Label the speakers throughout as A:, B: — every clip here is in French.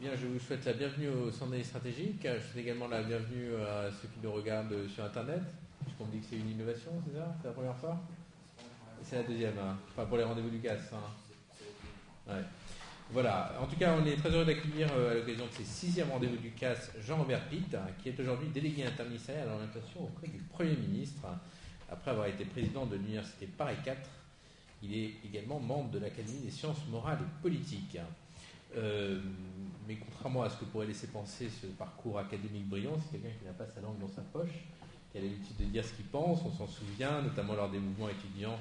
A: Bien, je vous souhaite la bienvenue au Centre d'analyse stratégique. Je souhaite également la bienvenue à ceux qui nous regardent sur Internet. Puisqu'on me dit que c'est une innovation, c'est ça? C'est la première fois? C'est la deuxième, hein. Enfin pour les rendez-vous du CAS. Hein. Ouais. Voilà, en tout cas, on est très heureux d'accueillir à l'occasion de ces 6e rendez-vous du CAS Jean-Robert Pitt, qui est aujourd'hui délégué interministériel à l'orientation auprès du Premier ministre. Après avoir été président de l'Université Paris 4, il est également membre de l'Académie des sciences morales et politiques. Mais contrairement à ce que pourrait laisser penser ce parcours académique brillant, c'est quelqu'un qui n'a pas sa langue dans sa poche, qui a l'habitude de dire ce qu'il pense. On s'en souvient, notamment lors des mouvements étudiants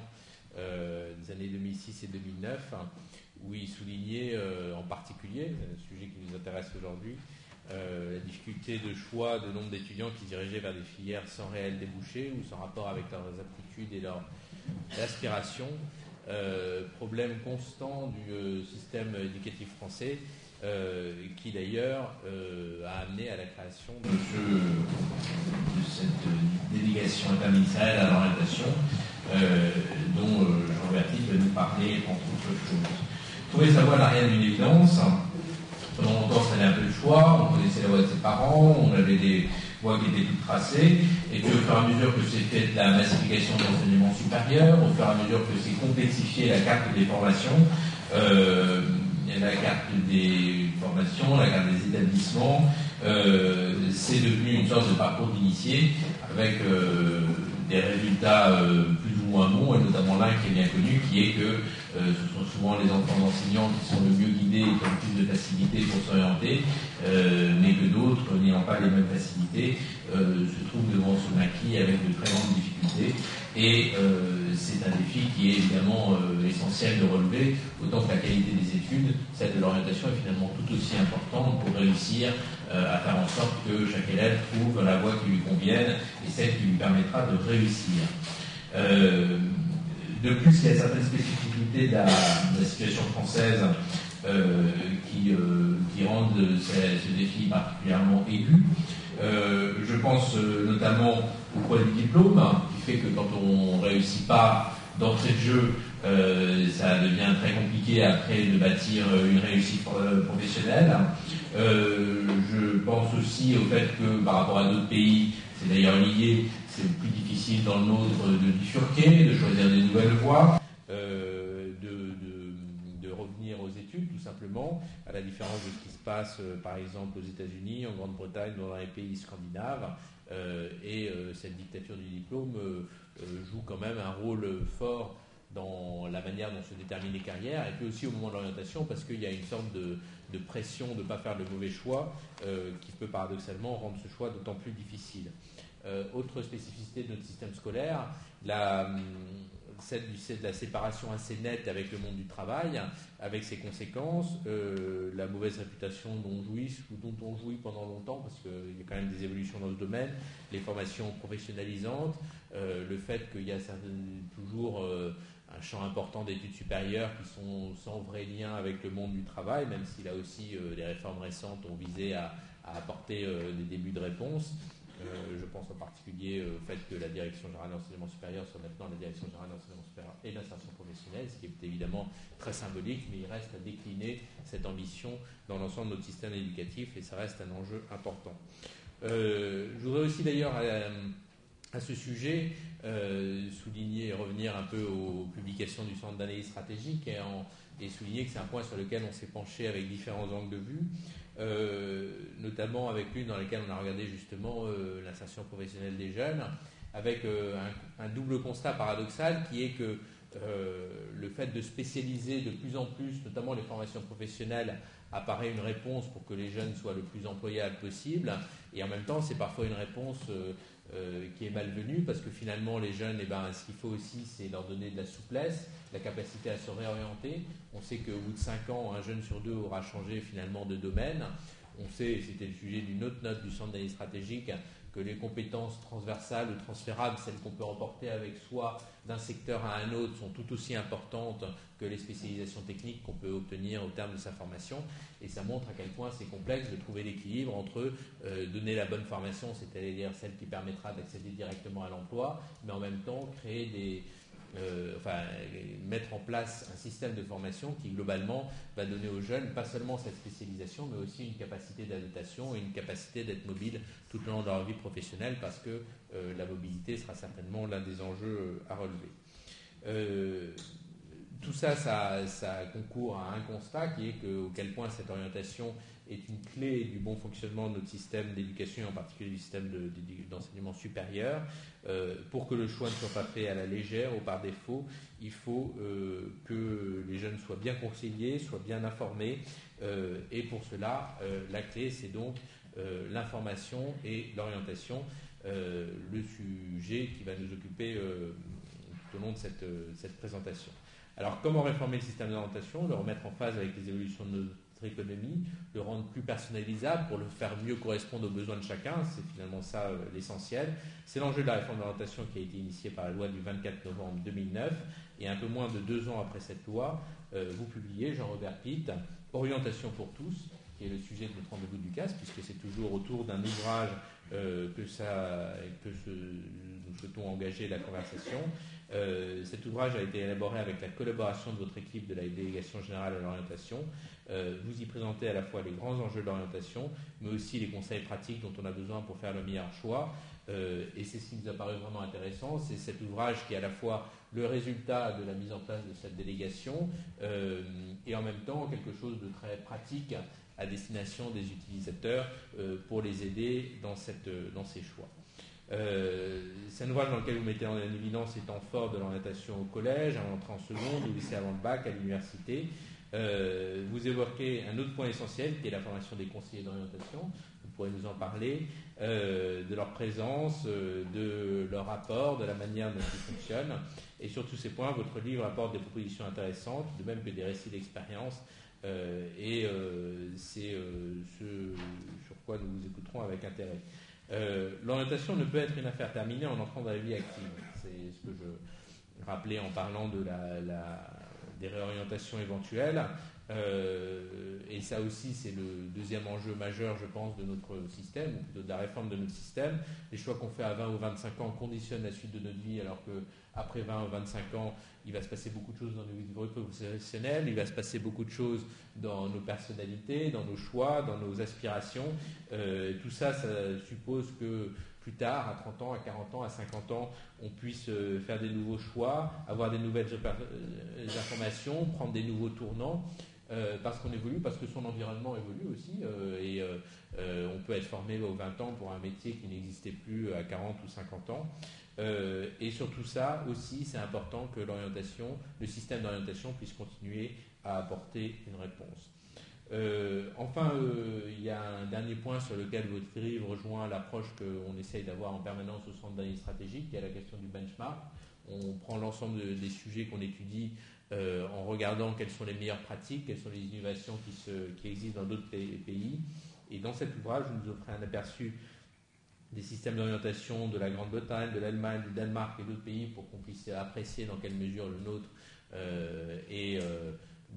A: des années 2006 et 2009, où il soulignait en particulier, un sujet qui nous intéresse aujourd'hui, la difficulté de choix de nombre d'étudiants qui se dirigeaient vers des filières sans réel débouché ou sans rapport avec leurs aptitudes et leurs aspirations. Problème constant du système éducatif français, qui d'ailleurs a amené à la création de cette délégation interministérielle à l'orientation, dont Jean-Robert Pitt va nous parler entre autres choses. Trouver sa voie n'a rien d'une évidence. Pendant longtemps, ça allait un peu le choix, on connaissait la voie de ses parents, on avait des voies qui étaient toutes tracées, et puis au fur et à mesure que s'est faite la massification de l'enseignement supérieur, au fur et à mesure que s'est complexifiée la carte des formations, la carte des formations, la carte des établissements, c'est devenu une sorte de parcours d'initié avec des résultats plus ou moins bons, et notamment l'un qui est bien connu, qui est que ce sont souvent les enfants d'enseignants qui sont le mieux guidés et qui ont plus de facilité pour s'orienter, mais que d'autres, n'ayant pas les mêmes facilités, se trouvent devant ce maquis avec de très grandes difficultés. Et c'est un défi qui est évidemment essentiel de relever, autant que la qualité des études, celle de l'orientation est finalement tout aussi importante pour réussir à faire en sorte que chaque élève trouve la voie qui lui convienne et celle qui lui permettra de réussir. De plus, il y a certaines spécificités de la situation française qui rendent ce défi particulièrement aigu. Je pense notamment au poids du diplôme, qui fait que quand on ne réussit pas d'entrée de jeu, ça devient très compliqué après de bâtir une réussite professionnelle. Je pense aussi au fait que par rapport à d'autres pays, c'est d'ailleurs lié, c'est plus difficile dans le nôtre de bifurquer, de choisir des nouvelles voies, de revenir aux études tout simplement, à la différence de ce qui se passe par exemple aux États-Unis, en Grande-Bretagne, dans les pays scandinaves, et cette dictature du diplôme joue quand même un rôle fort dans la manière dont se déterminent les carrières, et puis aussi au moment de l'orientation, parce qu'il y a une sorte de pression de ne pas faire le mauvais choix, qui peut paradoxalement rendre ce choix d'autant plus difficile. Autre spécificité de notre système scolaire, celle de la séparation assez nette avec le monde du travail, avec ses conséquences, la mauvaise réputation dont on jouit pendant longtemps, parce qu'il y a quand même des évolutions dans ce domaine, les formations professionnalisantes, le fait qu'il y a toujours un champ important d'études supérieures qui sont sans vrai lien avec le monde du travail, même si là aussi les réformes récentes ont visé à apporter des débuts de réponse. Je pense en particulier au fait que la Direction générale de l'enseignement supérieur soit maintenant la Direction générale de l'enseignement supérieur et de l'insertion professionnelle, ce qui est évidemment très symbolique, mais il reste à décliner cette ambition dans l'ensemble de notre système éducatif, et ça reste un enjeu important. Je voudrais aussi d'ailleurs à ce sujet souligner et revenir un peu aux publications du Centre d'analyse stratégique et souligner que c'est un point sur lequel on s'est penché avec différents angles de vue, notamment avec l'une dans laquelle on a regardé justement l'insertion professionnelle des jeunes, avec un double constat paradoxal qui est que le fait de spécialiser de plus en plus, notamment les formations professionnelles, apparaît une réponse pour que les jeunes soient le plus employables possible, et en même temps c'est parfois une réponse qui est malvenue, parce que finalement les jeunes, ce qu'il faut aussi, c'est leur donner de la souplesse, la capacité à se réorienter. On sait qu'au bout de 5 ans, un jeune sur 2 aura changé finalement de domaine. On sait, et c'était le sujet d'une autre note du Centre d'analyse stratégique, que les compétences transversales ou transférables, celles qu'on peut emporter avec soi d'un secteur à un autre, sont tout aussi importantes que les spécialisations techniques qu'on peut obtenir au terme de sa formation. Et ça montre à quel point c'est complexe de trouver l'équilibre entre donner la bonne formation, c'est-à-dire celle qui permettra d'accéder directement à l'emploi, mais en même temps créer mettre en place un système de formation qui globalement va donner aux jeunes pas seulement cette spécialisation, mais aussi une capacité d'adaptation et une capacité d'être mobile tout au long de leur vie professionnelle, parce que la mobilité sera certainement l'un des enjeux à relever. Tout ça, ça concourt à un constat qui est auquel point cette orientation est une clé du bon fonctionnement de notre système d'éducation, et en particulier du système d'enseignement supérieur. Pour que le choix ne soit pas fait à la légère ou par défaut, il faut que les jeunes soient bien conseillés, soient bien informés, et pour cela, la clé, c'est donc l'information et l'orientation, le sujet qui va nous occuper tout au long de cette présentation. Alors, comment réformer le système d'orientation, le remettre en phase avec les évolutions de notre économie, le rendre plus personnalisable pour le faire mieux correspondre aux besoins de chacun, c'est finalement ça l'essentiel. C'est l'enjeu de la réforme d'orientation qui a été initiée par la loi du 24 novembre 2009, et un peu moins de 2 ans après cette loi, vous publiez, Jean-Robert Pitt, Orientation pour tous, qui est le sujet de notre rendez-vous du CAS, puisque c'est toujours autour d'un ouvrage que nous souhaitons engager la conversation. Cet ouvrage a été élaboré avec la collaboration de votre équipe de la délégation générale à l'orientation. Vous y présentez à la fois les grands enjeux de l'orientation, mais aussi les conseils pratiques dont on a besoin pour faire le meilleur choix. Et c'est ce qui nous a paru vraiment intéressant, c'est cet ouvrage qui est à la fois le résultat de la mise en place de cette délégation et en même temps quelque chose de très pratique à destination des utilisateurs pour les aider dans ces choix. C'est un ouvrage dans lequel vous mettez en évidence les temps forts de l'orientation au collège, à l'entrée en seconde, au lycée avant le bac, à l'université. Vous évoquez un autre point essentiel qui est la formation des conseillers d'orientation. Vous pourrez nous en parler, de leur présence, de leur rapport, de la manière dont ils fonctionnent. Et sur tous ces points, votre livre apporte des propositions intéressantes, de même que des récits d'expérience. C'est ce sur quoi nous vous écouterons avec intérêt. L'orientation ne peut être une affaire terminée en entrant dans la vie active. C'est ce que je rappelais en parlant des réorientations éventuelles. Et ça aussi, c'est le deuxième enjeu majeur, je pense, de notre système, ou plutôt de la réforme de notre système. Les choix qu'on fait à 20 ou 25 ans conditionnent la suite de notre vie, alors qu'après 20 ou 25 ans, il va se passer beaucoup de choses dans nos vies professionnelles, il va se passer beaucoup de choses dans nos personnalités, dans nos choix, dans nos aspirations. Tout ça, ça suppose que plus tard, à 30 ans, à 40 ans, à 50 ans, on puisse faire des nouveaux choix, avoir des nouvelles informations, prendre des nouveaux tournants, parce qu'on évolue, parce que son environnement évolue aussi, on peut être formé aux 20 ans pour un métier qui n'existait plus à 40 ou 50 ans. Et sur tout ça aussi, c'est important que le système d'orientation puisse continuer à apporter une réponse. Enfin, il y a un dernier point sur lequel votre livre rejoint l'approche qu'on essaye d'avoir en permanence au centre d'analyse stratégique, qui est la question du benchmark. On prend l'ensemble des sujets qu'on étudie en regardant quelles sont les meilleures pratiques, quelles sont les innovations qui existent dans d'autres pays. Et dans cet ouvrage, vous nous offrez un aperçu des systèmes d'orientation de la Grande-Bretagne, de l'Allemagne, du Danemark et d'autres pays pour qu'on puisse apprécier dans quelle mesure le nôtre est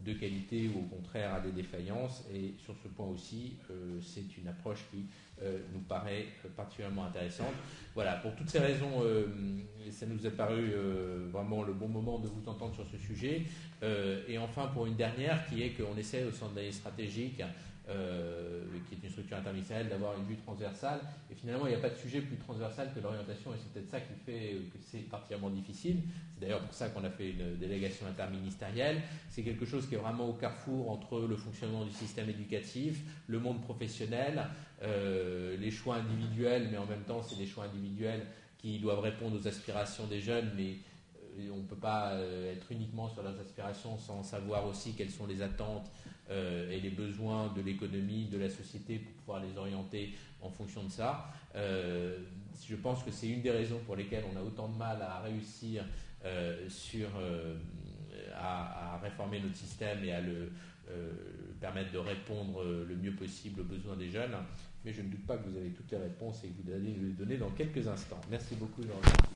A: de qualité ou au contraire a des défaillances. Et sur ce point aussi, c'est une approche qui nous paraît particulièrement intéressante. Voilà, pour toutes ces raisons, ça nous a paru vraiment le bon moment de vous entendre sur ce sujet. Et enfin, pour une dernière, qui est qu'on essaie au centre d'analyse stratégique, qui est une structure interministérielle, d'avoir une vue transversale. Et finalement, il n'y a pas de sujet plus transversal que l'orientation, et c'est peut-être ça qui fait que c'est particulièrement difficile. C'est d'ailleurs pour ça qu'on a fait une délégation interministérielle. C'est quelque chose qui est vraiment au carrefour entre le fonctionnement du système éducatif, le monde professionnel, les choix individuels, mais en même temps, c'est des choix individuels qui doivent répondre aux aspirations des jeunes, mais on ne peut pas être uniquement sur leurs aspirations sans savoir aussi quelles sont les attentes et les besoins de l'économie, de la société pour pouvoir les orienter en fonction de ça. Je pense que c'est une des raisons pour lesquelles on a autant de mal à réussir à réformer notre système et à le permettre de répondre le mieux possible aux besoins des jeunes. Mais je ne doute pas que vous avez toutes les réponses et que vous allez nous les donner dans quelques instants. Merci beaucoup, Jean.